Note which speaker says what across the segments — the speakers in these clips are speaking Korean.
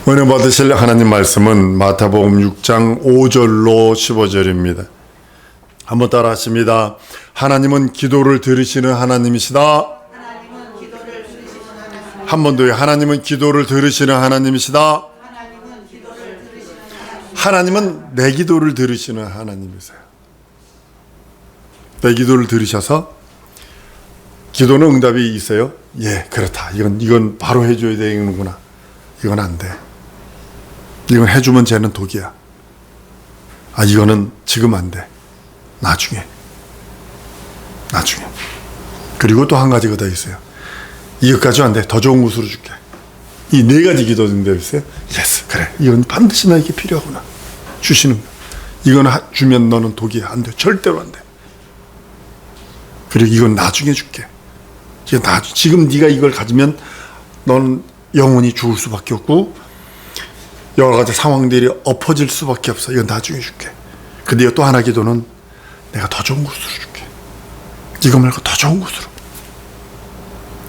Speaker 1: 은혜 받으실 하나님 말씀은 마태복음 6장 5절로 15절입니다. 한번 따라 하십니다. 하나님은 기도를 들으시는 하나님이시다. 한 번 더요. 하나님은 기도를 들으시는 하나님이시다. 하나님은 내 기도를 들으시는 하나님이세요. 내 기도를 들으셔서 기도는 응답이 있어요? 예, 그렇다. 이건 바로 해줘야 되는구나. 이건 안 돼. 이건 해주면 쟤는 독이야. 아, 이거는 지금 안 돼. 나중에. 그리고 또 한 가지가 더 있어요. 이것까지 안 돼. 더 좋은 곳으로 줄게. 이 네 가지 기도 응답이 있어요. 예스, 그래. 이건 반드시 나에게 필요하구나. 주시는 거. 이건 주면 너는 독이야. 안 돼. 절대로 안 돼. 그리고 이건 나중에 줄게. 지금 네가 이걸 가지면 너는 영원히 죽을 수밖에 없고 여러 가지 상황들이 엎어질 수밖에 없어. 이건 나중에 줄게. 근데 또 하나 기도는 내가 더 좋은 곳으로 줄게. 이거 말고 더 좋은 곳으로.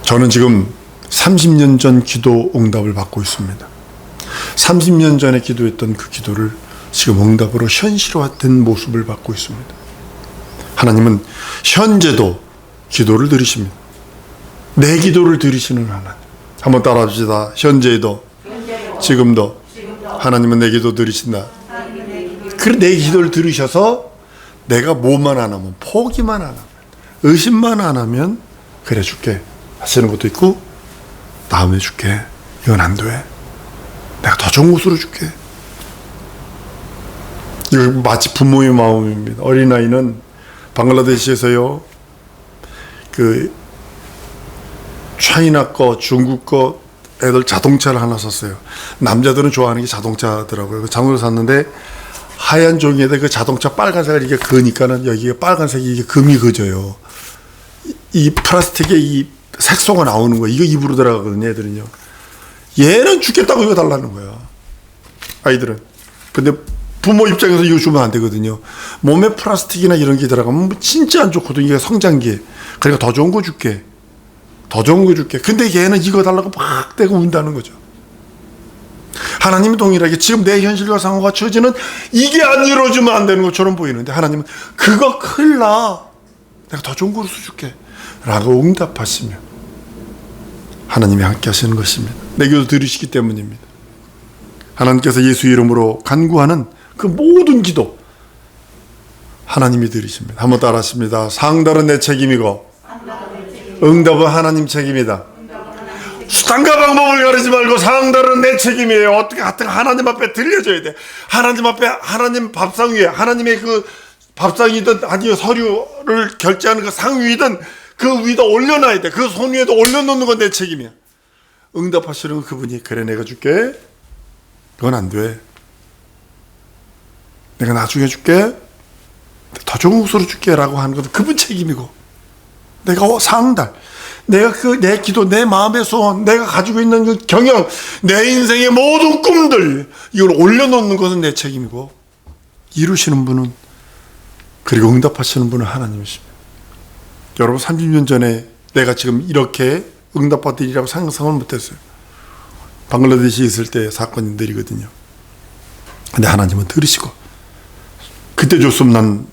Speaker 1: 저는 지금 30년 전 기도 응답을 받고 있습니다. 30년 전에 기도했던 그 기도를 지금 응답으로 현실화된 모습을 받고 있습니다. 하나님은 현재도 기도를 들으십니다. 내 기도를 들으시는 하나님. 한번 따라합시다. 현재도, 지금도 하나님은 내 기도 들으신다. 그래, 내 기도를 들으셔서 내가 뭐만 안 하면, 포기만 안 하면, 의심만 안 하면 그래 줄게 하시는 것도 있고, 다음에 줄게. 이건 안 돼. 내가 더 좋은 곳으로 줄게. 이거 마치 부모의 마음입니다. 어린아이는 방글라데시에서요, 차이나 거, 중국 거 애들 자동차를 하나 샀어요. 남자들은 좋아하는 게 자동차더라고요. 자동차 샀는데 하얀 종이에다 그 자동차 빨간색을 이게 그으니까는 여기가 빨간색이 이게 금이 그져요. 이 플라스틱에 이 색소가 나오는 거예요. 이거 입으로 들어가거든요, 애들은요. 얘는 죽겠다고 이거 달라는 거야. 아이들은. 근데 부모 입장에서 이거 주면 안 되거든요. 몸에 플라스틱이나 이런 게 들어가면 진짜 안 좋거든요. 이게 성장기에. 그러니까 더 좋은 거 줄게. 더 좋은 거 줄게. 근데 얘는 이거 달라고 막 대고 운다는 거죠. 하나님은 동일하게 지금 내 현실과 상황과 처지는 이게 안 이루어지면 안 되는 것처럼 보이는데 하나님은 그거 큰일 나. 내가 더 좋은 곳으로 줄게. 라고 응답하시며 하나님이 함께 하시는 것입니다. 내 기도 들으시기 때문입니다. 하나님께서 예수 이름으로 간구하는 그 모든 기도 하나님이 들으십니다. 한번 따라 하십니다. 상달은 내 책임이고 응답은 하나님 책임이다. 수단과 방법을 가리지 말고 상달은 내 책임이에요. 어떻게 하나님 앞에 들려줘야 돼. 하나님 앞에, 하나님 밥상 위에, 하나님의 그 밥상이든 아니면 서류를 결제하는 그 상 위든 그 위에다 올려놔야 돼. 그 손 위에다 올려놓는 건 내 책임이야. 응답하시는 건 그분이 그래 내가 줄게. 그건 안 돼. 내가 나중에 줄게. 더 좋은 곳으로 줄게 라고 하는 것은 그분 책임이고 내가 상달, 내가 내 기도, 내 마음의 소원, 내가 가지고 있는 그 경영, 내 인생의 모든 꿈들 이걸 올려놓는 것은 내 책임이고 이루시는 분은 그리고 응답하시는 분은 하나님이십니다. 여러분 30년 전에 내가 지금 이렇게 응답받으리라고 상상을 못했어요. 방글라데시에 있을 때 사건들이거든요. 근데 하나님은 들으시고 그때 줬으면 난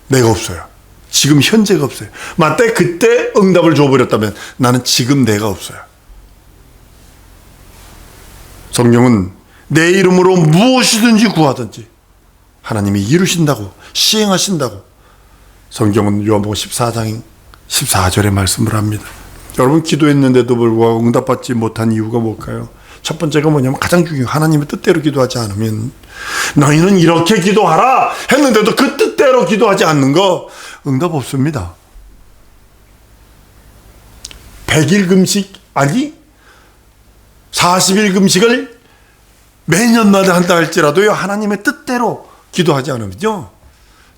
Speaker 1: 내가 없어요. 지금 현재가 없어요. 맞다. 그때 응답을 줘버렸다면 나는 지금 내가 없어요. 성경은 내 이름으로 무엇이든지 구하든지 하나님이 이루신다고 시행하신다고 성경은 요한복음 14장 14절에 말씀을 합니다. 여러분 기도했는데도 불구하고 응답받지 못한 이유가 뭘까요? 첫 번째가 뭐냐면 가장 중요해요. 하나님의 뜻대로 기도하지 않으면 너희는 이렇게 기도하라 했는데도 그 뜻대로 기도하지 않는 거 응답 없습니다. 100일 금식 아니 40일 금식을 매년마다 한다 할지라도요 하나님의 뜻대로 기도하지 않으면요.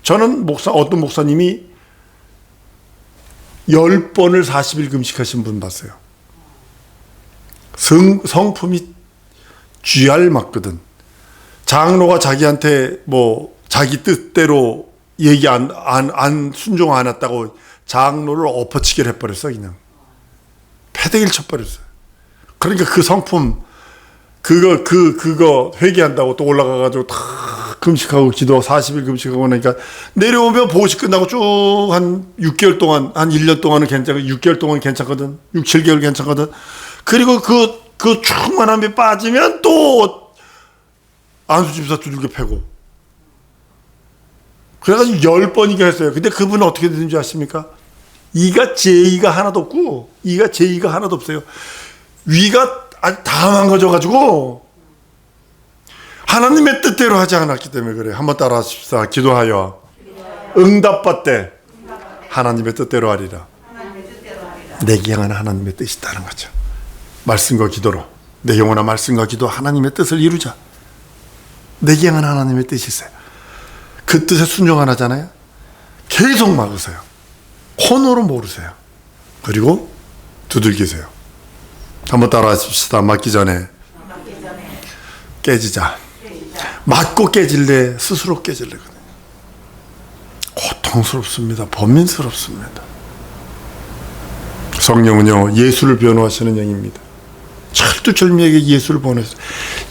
Speaker 1: 저는 어떤 목사님이 10번을 40일 금식하신 분 봤어요. 성품이 쥐알 맞거든. 장로가 자기한테 자기 뜻대로 얘기 안 순종 안 했다고 장로를 엎어치기를 해버렸어. 그냥 패대기를 쳐버렸어요. 그러니까 그 성품 그거 회개한다고 또 올라가가지고 다 금식하고 기도 40일 금식하고 나니까 내려오면 보고식 끝나고 쭉 한 6개월 동안, 한 1년 동안은 괜찮고 6개월 동안 괜찮거든. 6, 7개월 괜찮거든. 그리고 그 충만함이 빠지면 또 안수집사 두들겨 패고. 그래가지고 10번이가 했어요. 근데 그분은 어떻게 되는지 아십니까? 이가 제의가 하나도 없고, 이가 제의가 하나도 없어요. 위가 다 망가져가지고, 하나님의 뜻대로 하지 않았기 때문에 그래요. 한번 따라 하십시다. 기도하여 응답받되 하나님의 뜻대로 하리라. 내게 향한 하나님의 뜻이 있다는 거죠. 말씀과 기도로, 내 영혼아 말씀과 기도 하나님의 뜻을 이루자. 내게 향한 하나님의 뜻이 있어요. 그 뜻에 순종 안 하잖아요. 계속 막으세요. 혼으로 모르세요. 그리고 두들기세요. 한번 따라 하십시다. 맞기 전에 깨지자. 맞고 깨질래, 스스로 깨질래. 고통스럽습니다. 번민스럽습니다. 성령은요, 예수를 변호하시는 영입니다. 철두철미하게 예수를 변호하시는,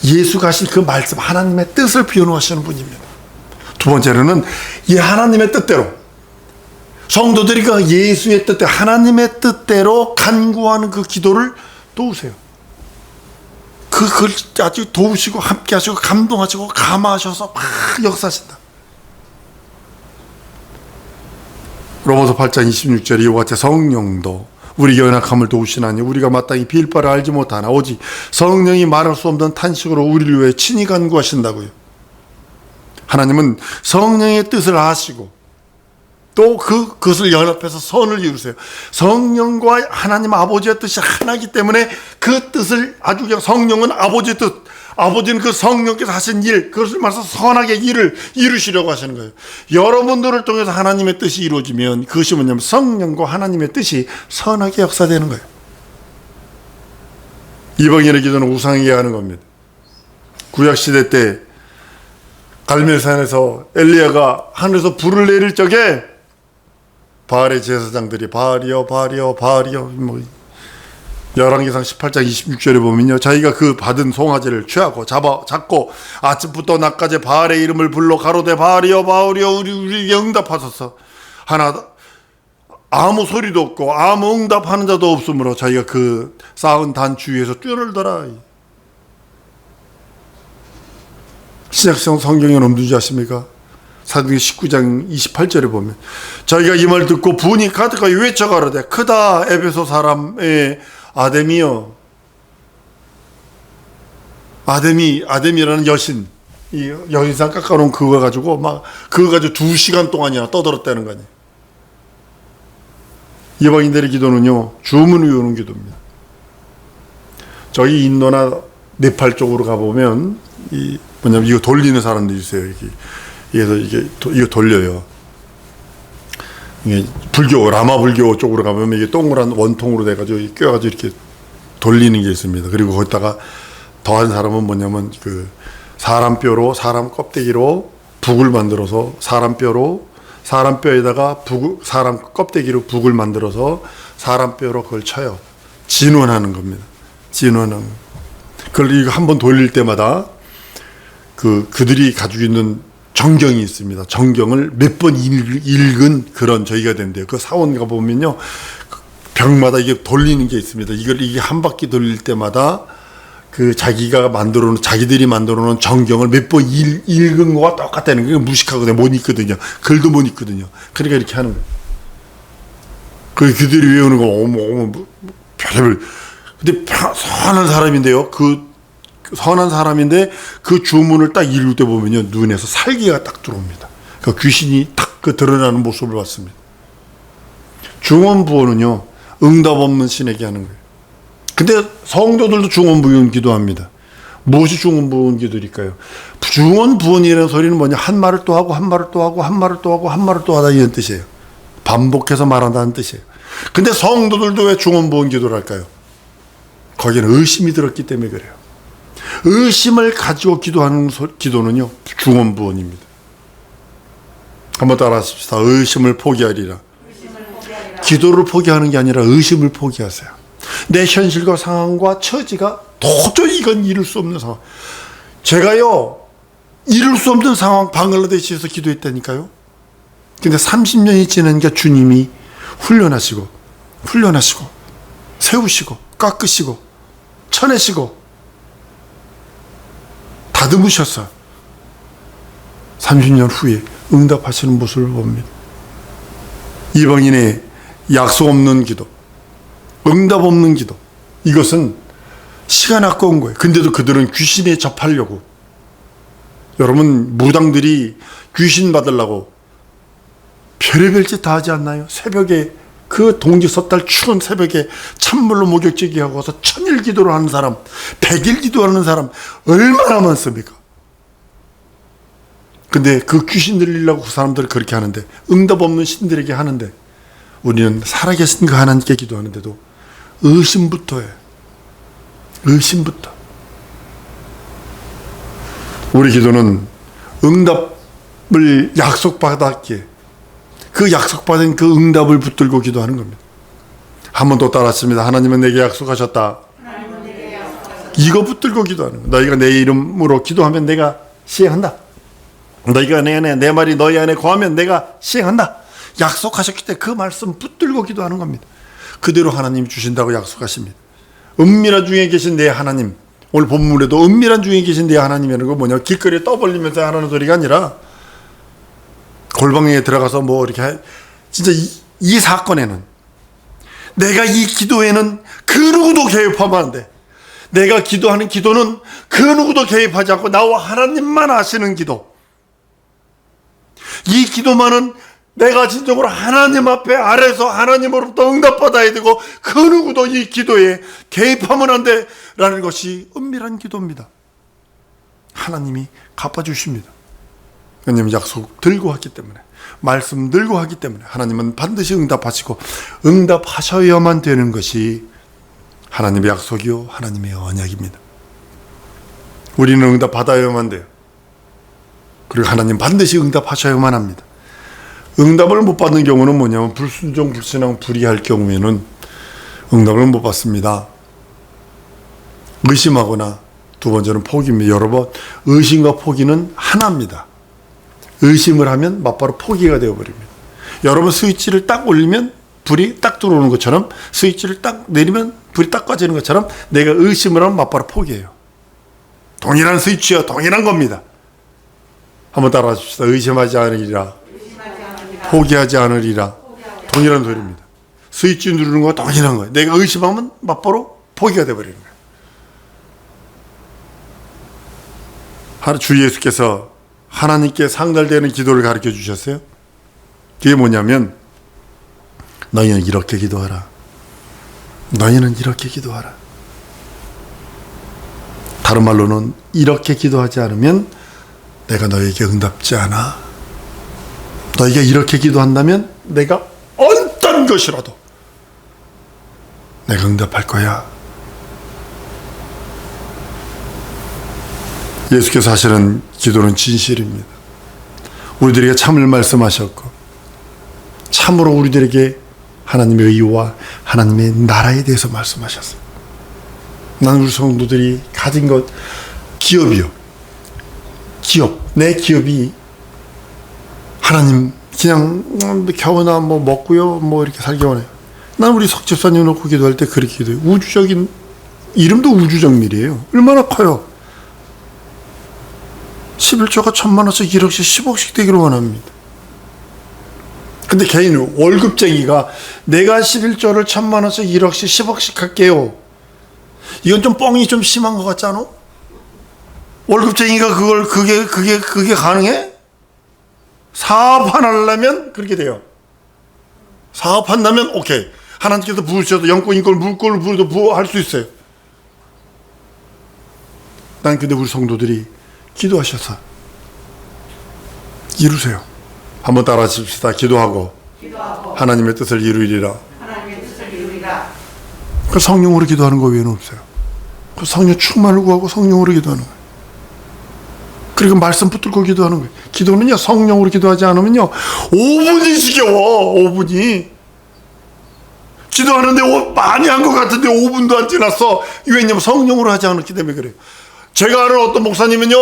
Speaker 1: 예수가 하신 그 말씀, 하나님의 뜻을 변호하시는 분입니다. 두 번째로는 이 하나님의 뜻대로, 성도들이 그 예수의 뜻대로, 하나님의 뜻대로 간구하는 그 기도를 도우세요. 그걸 아주 도우시고 함께 하시고 감동하시고 감화하셔서 막 역사하신다. 로마서 8장 26절에 이와 같이 성령도 우리 연약함을 도우시나니 우리가 마땅히 빌 바를 알지 못하나 오직 성령이 말할 수 없는 탄식으로 우리를 위해 친히 간구하신다고요. 하나님은 성령의 뜻을 아시고 또 그것을 연합해서 선을 이루세요. 성령과 하나님 아버지의 뜻이 하나이기 때문에 그 뜻을 아주 그냥 성령은 아버지의 뜻, 아버지는 그 성령께서 하신 일, 그것을 말해서 선하게 일을 이루시려고 하시는 거예요. 여러분들을 통해서 하나님의 뜻이 이루어지면 그것이 뭐냐면 성령과 하나님의 뜻이 선하게 역사되는 거예요. 이방인의 기도는 우상에게 하는 겁니다. 구약시대 때 갈멜산에서 엘리야가 하늘에서 불을 내릴 적에 바알의 제사장들이 바알이여 바알이여 바알이여 뭐 열왕기상 18장 26절에 보면요, 자기가 그 받은 송아지를 취하고 잡고 아침부터 낮까지 바알의 이름을 불러 가로되 바알이여 바알이여 우리에게 응답하소서 하나 아무 소리도 없고 아무 응답하는 자도 없으므로 자기가 그 쌓은 단 주위에서 뛰어놀더라. 신약성 성경에 없는지 아십니까? 사도행전 19장 28절에 보면 자기가 이 말 듣고 분이 가득하여 외쳐가로되 크다 에베소 사람의 아데미여. 아데미라는 여신, 이 여신상 깎아놓은 그거 가지고 막 그거 가지고 2시간 동안이나 떠들었다는 거 아니에요. 이방인들의 기도는요 주문을 외우는 기도입니다. 저희 인도나 네팔 쪽으로 가보면 뭐냐면 이거 돌리는 사람들이 있어요. 그래서 이거 돌려요. 이게 불교, 라마 불교 쪽으로 가보면 이게 동그란 원통으로 돼가지고 껴가지고 이렇게 돌리는 게 있습니다. 그리고 거기다가 더한 사람은 뭐냐면 그 사람 뼈로, 사람 껍데기로 북을 만들어서 사람 뼈에다가 사람 껍데기로 북을 만들어서 사람 뼈로 그걸 쳐요. 진원하는 겁니다. 진원하는. 그걸 이거 한번 돌릴 때마다 그들이 가지고 있는 정경이 있습니다. 정경을 몇 번 읽은 그런 저희가 된대요. 그 사원 가보면요, 벽마다 이게 돌리는 게 있습니다. 이게 한 바퀴 돌릴 때마다 자기들이 만들어 놓은 정경을 몇 번 읽은 거와 똑같다는 게 무식하거든요. 못 읽거든요. 글도 못 읽거든요. 그러니까 이렇게 하는 거예요. 그들이 외우는 거, 어머, 별의별. 근데 선한 사람인데요. 선한 사람인데 그 주문을 딱 읽을 때 보면요 눈에서 살기가 딱 들어옵니다. 그 귀신이 딱 드러나는 모습을 봤습니다. 중언부언은요 응답 없는 신에게 하는 거예요. 근데 성도들도 중언부언 기도합니다. 무엇이 중언부언 기도일까요? 중언부언이라는 소리는 뭐냐, 한 말을 또 하고 한 말을 또 하고 한 말을 또 하고 한 말을 또 하다 이런 뜻이에요. 반복해서 말한다는 뜻이에요. 근데 성도들도 왜 중언부언 기도를 할까요? 거기에는 의심이 들었기 때문에 그래요. 의심을 가지고 기도하는 기도는요 중언부언입니다. 한번 따라 하십시다. 의심을 포기하리라. 기도를 포기하는 게 아니라 의심을 포기하세요. 내 현실과 상황과 처지가 도저히 이건 이룰 수 없는 상황. 제가요, 이룰 수 없는 상황 방글라데시에서 기도했다니까요. 근데 30년이 지나니까 주님이 훈련하시고 세우시고 깎으시고 쳐내시고 다듬으셨어요. 30년 후에 응답하시는 모습을 봅니다. 이방인의 약속 없는 기도, 응답 없는 기도, 이것은 시간 아까운 거예요. 근데도 그들은 귀신에 접하려고, 여러분 무당들이 귀신 받으려고 별의별 짓 다 하지 않나요? 새벽에 그 동지 섣달 추운 새벽에 찬물로 목욕제기 하고 와서 1000일 기도를 하는 사람, 100일 기도하는 사람 얼마나 많습니까? 근데 그 귀신 들리려고 그 사람들은 그렇게 하는데, 응답 없는 신들에게 하는데, 우리는 살아계신 그 하나님께 기도하는데도 의심부터 해요. 의심부터. 우리 기도는 응답을 약속받았기에 그 약속받은 그 응답을 붙들고 기도하는 겁니다. 한 번 더 따랐습니다. 하나님은 내게 약속하셨다. 이거 붙들고 기도하는 거예요. 너희가 내 이름으로 기도하면 내가 시행한다. 너희가 내 말이 너희 안에 거하면 내가 시행한다. 약속하셨기 때문에 그 말씀 붙들고 기도하는 겁니다. 그대로 하나님이 주신다고 약속하십니다. 은밀한 중에 계신 내 하나님, 오늘 본문에도 은밀한 중에 계신 내 하나님이라는 거 뭐냐, 길거리에 떠벌리면서 하라는 소리가 아니라 골방에 들어가서 뭐 이렇게 진짜 이 사건에는, 내가 이 기도에는 그 누구도 개입하면 안 돼. 내가 기도하는 기도는 그 누구도 개입하지 않고 나와 하나님만 아시는 기도. 이 기도만은 내가 진정으로 하나님 앞에 아래서 하나님으로부터 응답받아야 되고 그 누구도 이 기도에 개입하면 안 돼 라는 것이 은밀한 기도입니다. 하나님이 갚아주십니다. 왜냐하면 약속 들고 왔기 때문에, 말씀 들고 하기 때문에 하나님은 반드시 응답하시고 응답하셔야만 되는 것이 하나님의 약속이요 하나님의 언약입니다. 우리는 응답받아야만 돼요. 그리고 하나님 반드시 응답하셔야만 합니다. 응답을 못 받는 경우는 뭐냐면, 불순종, 불신앙, 불의할 경우에는 응답을 못 받습니다. 의심하거나, 두 번째는 포기입니다. 여러분, 의심과 포기는 하나입니다. 의심을 하면 맞바로 포기가 되어버립니다. 여러분, 스위치를 딱 올리면 불이 딱 들어오는 것처럼, 스위치를 딱 내리면 불이 딱 꺼지는 것처럼, 내가 의심을 하면 맞바로 포기해요. 동일한 스위치와 동일한 겁니다. 한번 따라해 줍시다. 의심하지 않으리라, 포기하지 않으리라. 동일한 소리입니다. 스위치 누르는 거와 동일한 거예요. 내가 의심하면 맞바로 포기가 되어버리는 거예요. 주 예수께서 하나님께 상달되는 기도를 가르쳐 주셨어요. 그게 뭐냐면, 너희는 이렇게 기도하라. 너희는 이렇게 기도하라. 다른 말로는, 이렇게 기도하지 않으면 내가 너에게 응답지 않아. 너희가 이렇게 기도한다면 내가 어떤 것이라도 내가 응답할 거야. 예수께서 하시는 기도는 진실입니다. 우리들에게 참을 말씀하셨고, 참으로 우리들에게 하나님의 의와 하나님의 나라에 대해서 말씀하셨어요. 나는 우리 성도들이 가진 것, 기업이요. 기업, 내 기업이 하나님 그냥 겨우나 뭐 먹고요, 뭐 이렇게 살기 원해요. 난 우리 석 집사님 놓고 기도할 때 그렇게 기도해요. 우주적인, 이름도 우주적 미래예요. 얼마나 커요. 11조가 1000만원씩 1억씩 10억씩 되기를 원합니다. 근데 개인 월급쟁이가 내가 11조를 1000만원씩 1억씩 10억씩 할게요. 이건 좀 뻥이 좀 심한 것 같지 않아? 월급쟁이가 그게 가능해? 사업 하나 하려면 그렇게 돼요. 사업한다면 오케이. 하나님께서 부으셔도 영권, 인권, 물권을 부어도 할 수 있어요. 난 근데 우리 성도들이 기도하셔서 이루세요. 한번 따라 하십시다. 기도하고 하나님의 뜻을 이루리라. 그 성령으로 기도하는 거 외에는 없어요. 그 성령 충만을 구하고 성령으로 기도하는 거예요. 그리고 말씀 붙들고 기도하는 거예요. 기도는요, 성령으로 기도하지 않으면요 5분이 지겨워. 5분이 기도하는데 많이 한 것 같은데 5분도 안 지났어. 왜냐면 성령으로 하지 않았기 때문에 그래요. 제가 아는 어떤 목사님은요,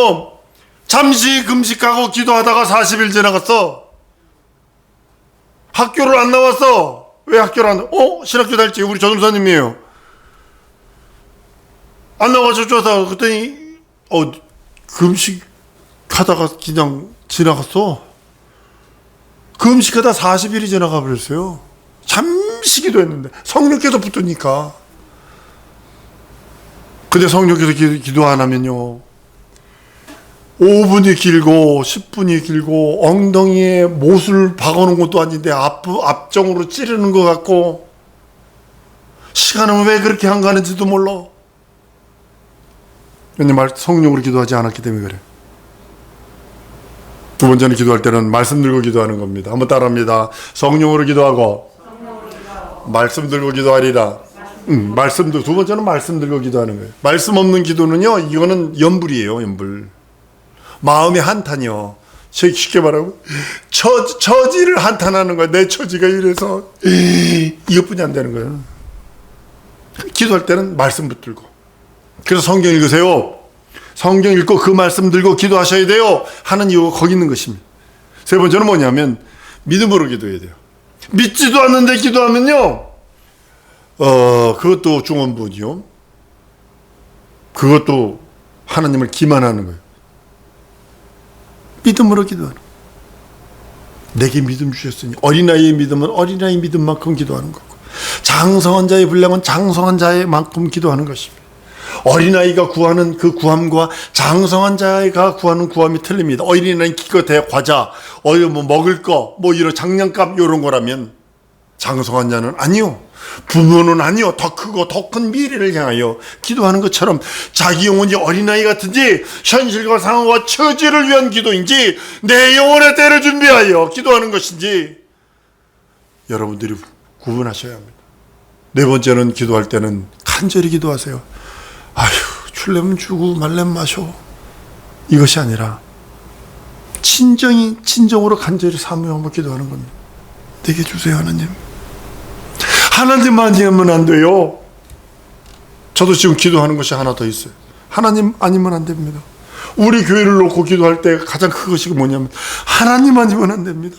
Speaker 1: 잠시 금식하고 기도하다가 40일 지나갔어. 학교를 안 나왔어. 왜 학교를 안 나와? 신학교 달지 우리 전도사님이에요. 안 나와서 쫓아서 그랬더니 금식하다가 그냥 지나갔어. 금식하다 40일이 지나가 버렸어요. 잠시 기도했는데 성령께서 붙으니까. 근데 성령께서 기도 안 하면요, 5분이 길고 10분이 길고 엉덩이에 못을 박아놓은 것도 아닌데 앞정으로 찌르는 것 같고, 시간은 왜 그렇게 한가는지도 몰라. 왜냐면 성령으로 기도하지 않았기 때문에 그래. 두 번째는 기도할 때는 말씀 들고 기도하는 겁니다. 한번 따라합니다. 성령으로 기도하고 말씀 들고 기도하리라. 말씀도 두 번째는 말씀 들고 기도하는 거예요. 말씀 없는 기도는요, 이거는 연불이에요. 연불. 마음의 한탄이요. 쉽게 말하고 처지를 한탄하는 거예요. 내 처지가 이래서 이것뿐이 안 되는 거예요. 기도할 때는 말씀 붙들고. 그래서 성경 읽으세요. 성경 읽고 그 말씀 들고 기도하셔야 돼요 하는 이유가 거기 있는 것입니다. 세 번째는 뭐냐면 믿음으로 기도해야 돼요. 믿지도 않는데 기도하면요, 그것도 중언부지요. 그것도 하나님을 기만하는 거예요. 믿음으로 기도하는 거예요. 내게 믿음 주셨으니, 어린아이의 믿음은 어린아이 믿음만큼 기도하는 거고, 장성한 자의 분량은 장성한 자의 만큼 기도하는 것입니다. 어린아이가 구하는 그 구함과 장성한 자가 구하는 구함이 틀립니다. 어린아이는 기껏해 과자, 뭐 먹을 거, 뭐 이런 장난감 이런 거라면, 장성한 자는 아니요, 부모는 아니요, 더 크고 더 큰 미래를 향하여 기도하는 것처럼 자기 영혼이 어린아이 같은지 현실과 상황과 처지를 위한 기도인지 내 영혼의 때를 준비하여 기도하는 것인지 여러분들이 구분하셔야 합니다. 네 번째는 기도할 때는 간절히 기도하세요. 아휴, 줄려면 주고 말려면 마셔, 이것이 아니라 진정으로 간절히 사모하며 기도하는 겁니다. 내게 주세요 하나님. 하나님만 아니면 안 돼요. 저도 지금 기도하는 것이 하나 더 있어요. 하나님 아니면 안 됩니다. 우리 교회를 놓고 기도할 때 가장 큰 것이 뭐냐면 하나님 아니면 안 됩니다.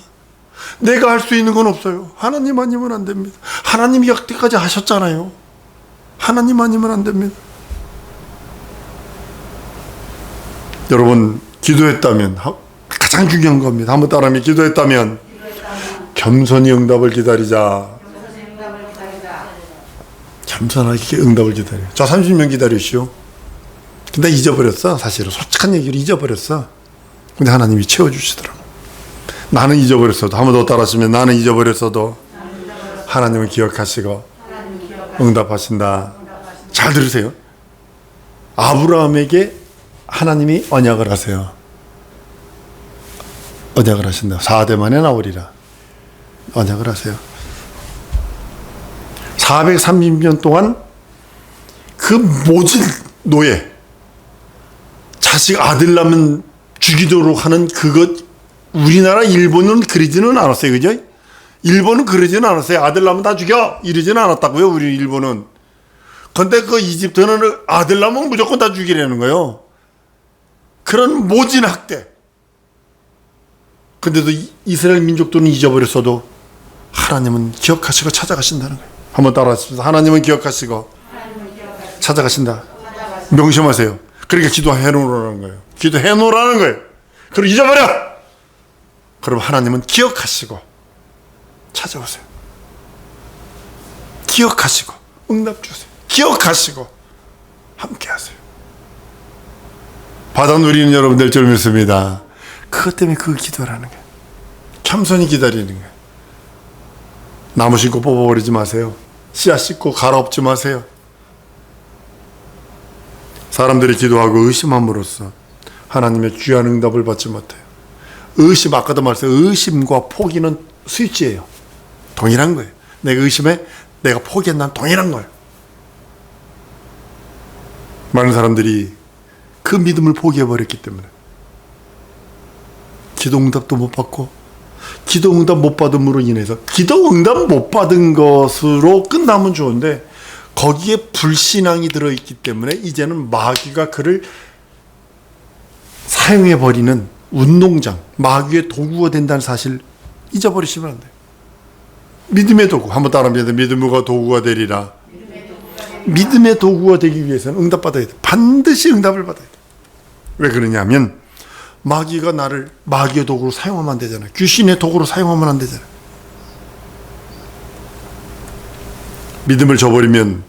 Speaker 1: 내가 할 수 있는 건 없어요. 하나님 아니면 안 됩니다. 하나님이 여태까지 하셨잖아요. 하나님 아니면 안 됩니다. 여러분, 기도했다면 가장 중요한 겁니다. 한번 따라하면, 기도했다면 겸손히 응답을 기다리자. 겸손하게 응답을 기다려. 저 30년 기다리시오. 근데 잊어버렸어. 사실은 솔직한 얘기를 잊어버렸어. 근데 하나님이 채워주시더라고. 나는 잊어버렸어도, 한 번 더 따라하시면, 나는 잊어버렸어도 하나님은 기억하시고 응답하신다. 잘 들으세요. 아브라함에게 하나님이 언약을 하세요. 언약을 하신다. 4대 만에 나오리라. 언약을 하세요. 430년 동안 그 모진 노예, 자식 아들 낳으면 죽이도록 하는 그것, 우리나라 일본은 그러지는 않았어요. 그죠? 일본은 그러지는 않았어요. 아들 낳으면 다 죽여, 이러지는 않았다고요, 우리 일본은. 근데 그 이집트는 아들 낳으면 무조건 다 죽이려는 거예요. 그런 모진 학대. 근데도 이스라엘 민족들은 잊어버렸어도 하나님은 기억하시고 찾아가신다는 거예요. 한번 따라하십시오. 하나님은 기억하시고 찾아가신다. 명심하세요. 그러니까 기도해 놓으라는 거예요. 기도해 놓으라는 거예요. 그리고 잊어버려. 그럼 하나님은 기억하시고 찾아오세요. 기억하시고 응답 주세요. 기억하시고 함께 하세요. 받아 누리는 여러분들 줄 믿습니다. 그것 때문에 그 기도라는 거예요. 겸손히 기다리는 거예요. 나무 심고 뽑아버리지 마세요. 씨앗 씻고 갈아엎지 마세요. 사람들이 기도하고 의심함으로써 하나님의 귀한 응답을 받지 못해요. 의심, 아까도 말했어요. 의심과 포기는 스위치예요. 동일한 거예요. 내가 의심해, 내가 포기한 동일한 거예요. 많은 사람들이 그 믿음을 포기해버렸기 때문에 기도 응답도 못 받고 기도 응답 못 받음으로 인해서, 기도 응답 못 받은 것으로 끝나면 좋은데 거기에 불신앙이 들어있기 때문에 이제는 마귀가 그를 사용해버리는 운동장, 마귀의 도구가 된다는 사실 잊어버리시면 안 돼요. 믿음의 도구, 한번 따라합니다. 믿음의 도구가 되리라. 믿음의 도구가 되기 위해서는 응답받아야 돼. 반드시 응답을 받아야 돼. 왜 그러냐면 마귀가 나를 마귀의 도구로 사용하면 안 되잖아요. 귀신의 도구로 사용하면 안 되잖아요. 믿음을 저버리면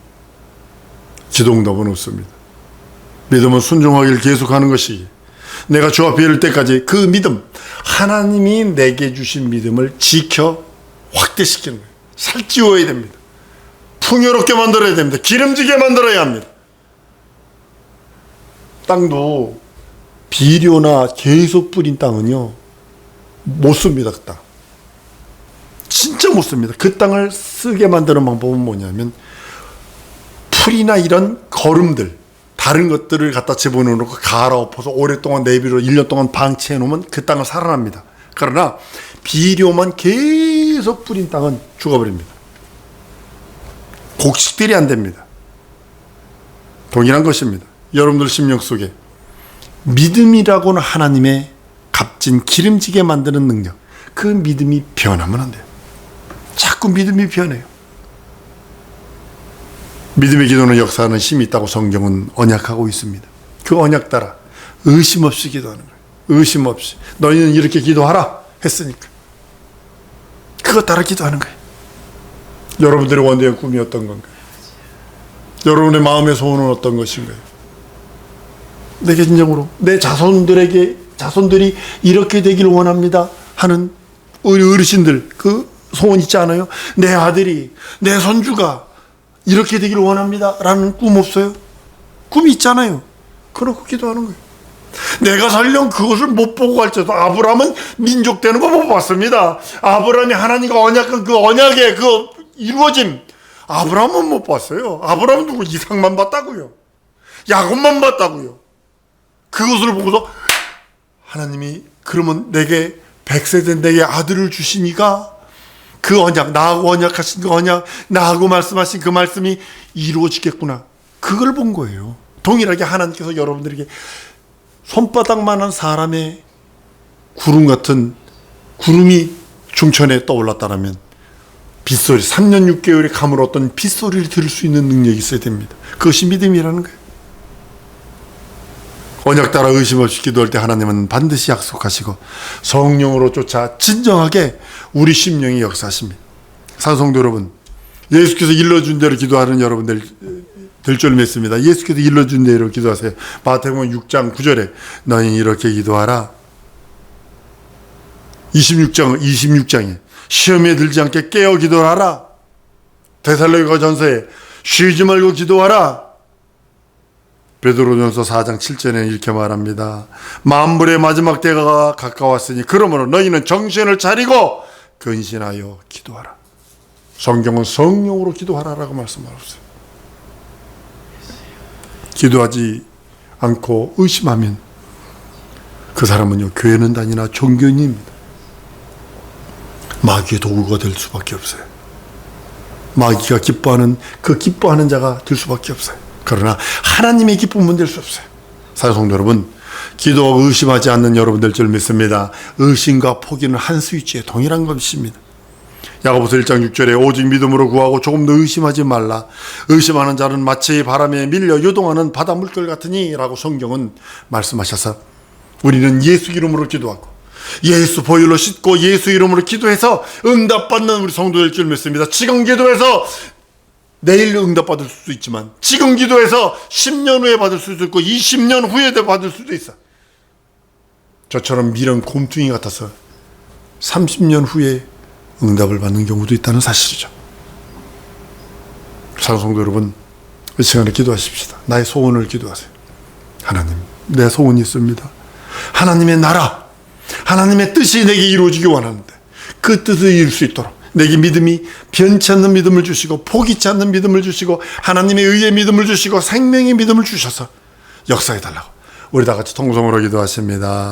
Speaker 1: 기도 응답은 없습니다. 믿음은 순종하기를 계속하는 것이, 내가 주 앞에 이를 때까지 그 믿음, 하나님이 내게 주신 믿음을 지켜 확대시키는 거예요. 살찌워야 됩니다. 풍요롭게 만들어야 됩니다. 기름지게 만들어야 합니다. 땅도 비료나 계속 뿌린 땅은요, 못 씁니다. 그 땅 진짜 못 씁니다. 그 땅을 쓰게 만드는 방법은 뭐냐면 풀이나 이런 거름들, 다른 것들을 갖다 집어넣고 갈아엎어서 오랫동안 내비로 1년 동안 방치해 놓으면 그 땅은 살아납니다. 그러나 비료만 계속 뿌린 땅은 죽어버립니다. 곡식들이 안 됩니다. 동일한 것입니다. 여러분들 심령 속에 믿음이라고는 하나님의 값진 기름지게 만드는 능력, 그 믿음이 변하면 안 돼요. 자꾸 믿음이 변해요. 믿음의 기도는 역사하는 힘이 있다고 성경은 언약하고 있습니다. 그 언약 따라 의심 없이 기도하는 거예요. 의심 없이. 너희는 이렇게 기도하라 했으니까 그것 따라 기도하는 거예요. 여러분들의 원대한 꿈이 어떤 건가요? 여러분의 마음의 소원은 어떤 것인가요? 내게 진정으로 내 자손들이 이렇게 되기를 원합니다 하는 우리 어르신들 그 소원 있지 않아요? 내 아들이, 내 손주가 이렇게 되기를 원합니다 라는 꿈 없어요? 꿈이 있잖아요. 그렇고 기도하는 거예요. 내가 설령 그것을 못 보고 갈지라도, 아브라함은 민족 되는 거 못 봤습니다. 아브라함이 하나님과 언약한 그 언약의 그 이루어짐, 아브라함은 못 봤어요. 아브라함은 누구 이삭만 봤다고요. 야곱만 봤다고요. 그것을 보고서 하나님이 그러면 내게 100세 된 내게 아들을 주시니까 그 언약, 나하고 언약하신 그 언약, 나하고 말씀하신 그 말씀이 이루어지겠구나. 그걸 본 거예요. 동일하게 하나님께서 여러분들에게 손바닥만한 사람의 구름 같은 구름이 중천에 떠올랐다면 빗소리, 3년 6개월에 가물었던 빗소리를 들을 수 있는 능력이 있어야 됩니다. 그것이 믿음이라는 거예요. 언약 따라 의심 없이 기도할 때 하나님은 반드시 약속하시고 성령으로 쫓아 진정하게 우리 심령이 역사하십니다. 사성도 여러분, 예수께서 일러준 대로 기도하는 여러분들 될 줄 믿습니다. 예수께서 일러준 대로 기도하세요. 마태복음 6장 9절에 너희 이렇게 기도하라. 26장에 시험에 들지 않게 깨어 기도하라. 데살로니가 전서에 쉬지 말고 기도하라. 베드로전서 4장 7절에 이렇게 말합니다. 만물의 마지막 때가 가까웠으니 그러므로 너희는 정신을 차리고 근신하여 기도하라. 성경은 성령으로 기도하라라고 말씀하고 있어요. 기도하지 않고 의심하면 그 사람은요, 교회는 다니나 종교인입니다. 마귀의 도구가 될 수밖에 없어요. 마귀가 기뻐하는 자가 될 수밖에 없어요. 그러나 하나님의 기쁨은 될 수 없어요. 사랑하는 여러분, 기도하고 의심하지 않는 여러분들 줄 믿습니다. 의심과 포기는 한 스위치에 동일한 것입니다. 야고보서 1장 6절에 오직 믿음으로 구하고 조금 더 의심하지 말라. 의심하는 자는 마치 바람에 밀려 요동하는 바다 물결 같으니 라고 성경은 말씀하셔서 우리는 예수 이름으로 기도하고 예수 보혈로 씻고 예수 이름으로 기도해서 응답받는 우리 성도될 줄 믿습니다. 지금 기도해서 내일 응답받을 수도 있지만 지금 기도해서 10년 후에 받을 수도 있고 20년 후에 받을 수도 있어. 저처럼 미련 곰퉁이 같아서 30년 후에 응답을 받는 경우도 있다는 사실이죠. 사랑하는 성도 여러분, 이 시간에 기도하십시다. 나의 소원을 기도하세요. 하나님, 내 소원이 있습니다. 하나님의 나라, 하나님의 뜻이 내게 이루어지기 원하는데 그 뜻을 이룰 수 있도록 내게 믿음이 변치 않는 믿음을 주시고 포기치 않는 믿음을 주시고 하나님의 의의 믿음을 주시고 생명의 믿음을 주셔서 역사해달라고 우리 다 같이 통성으로 기도하십니다.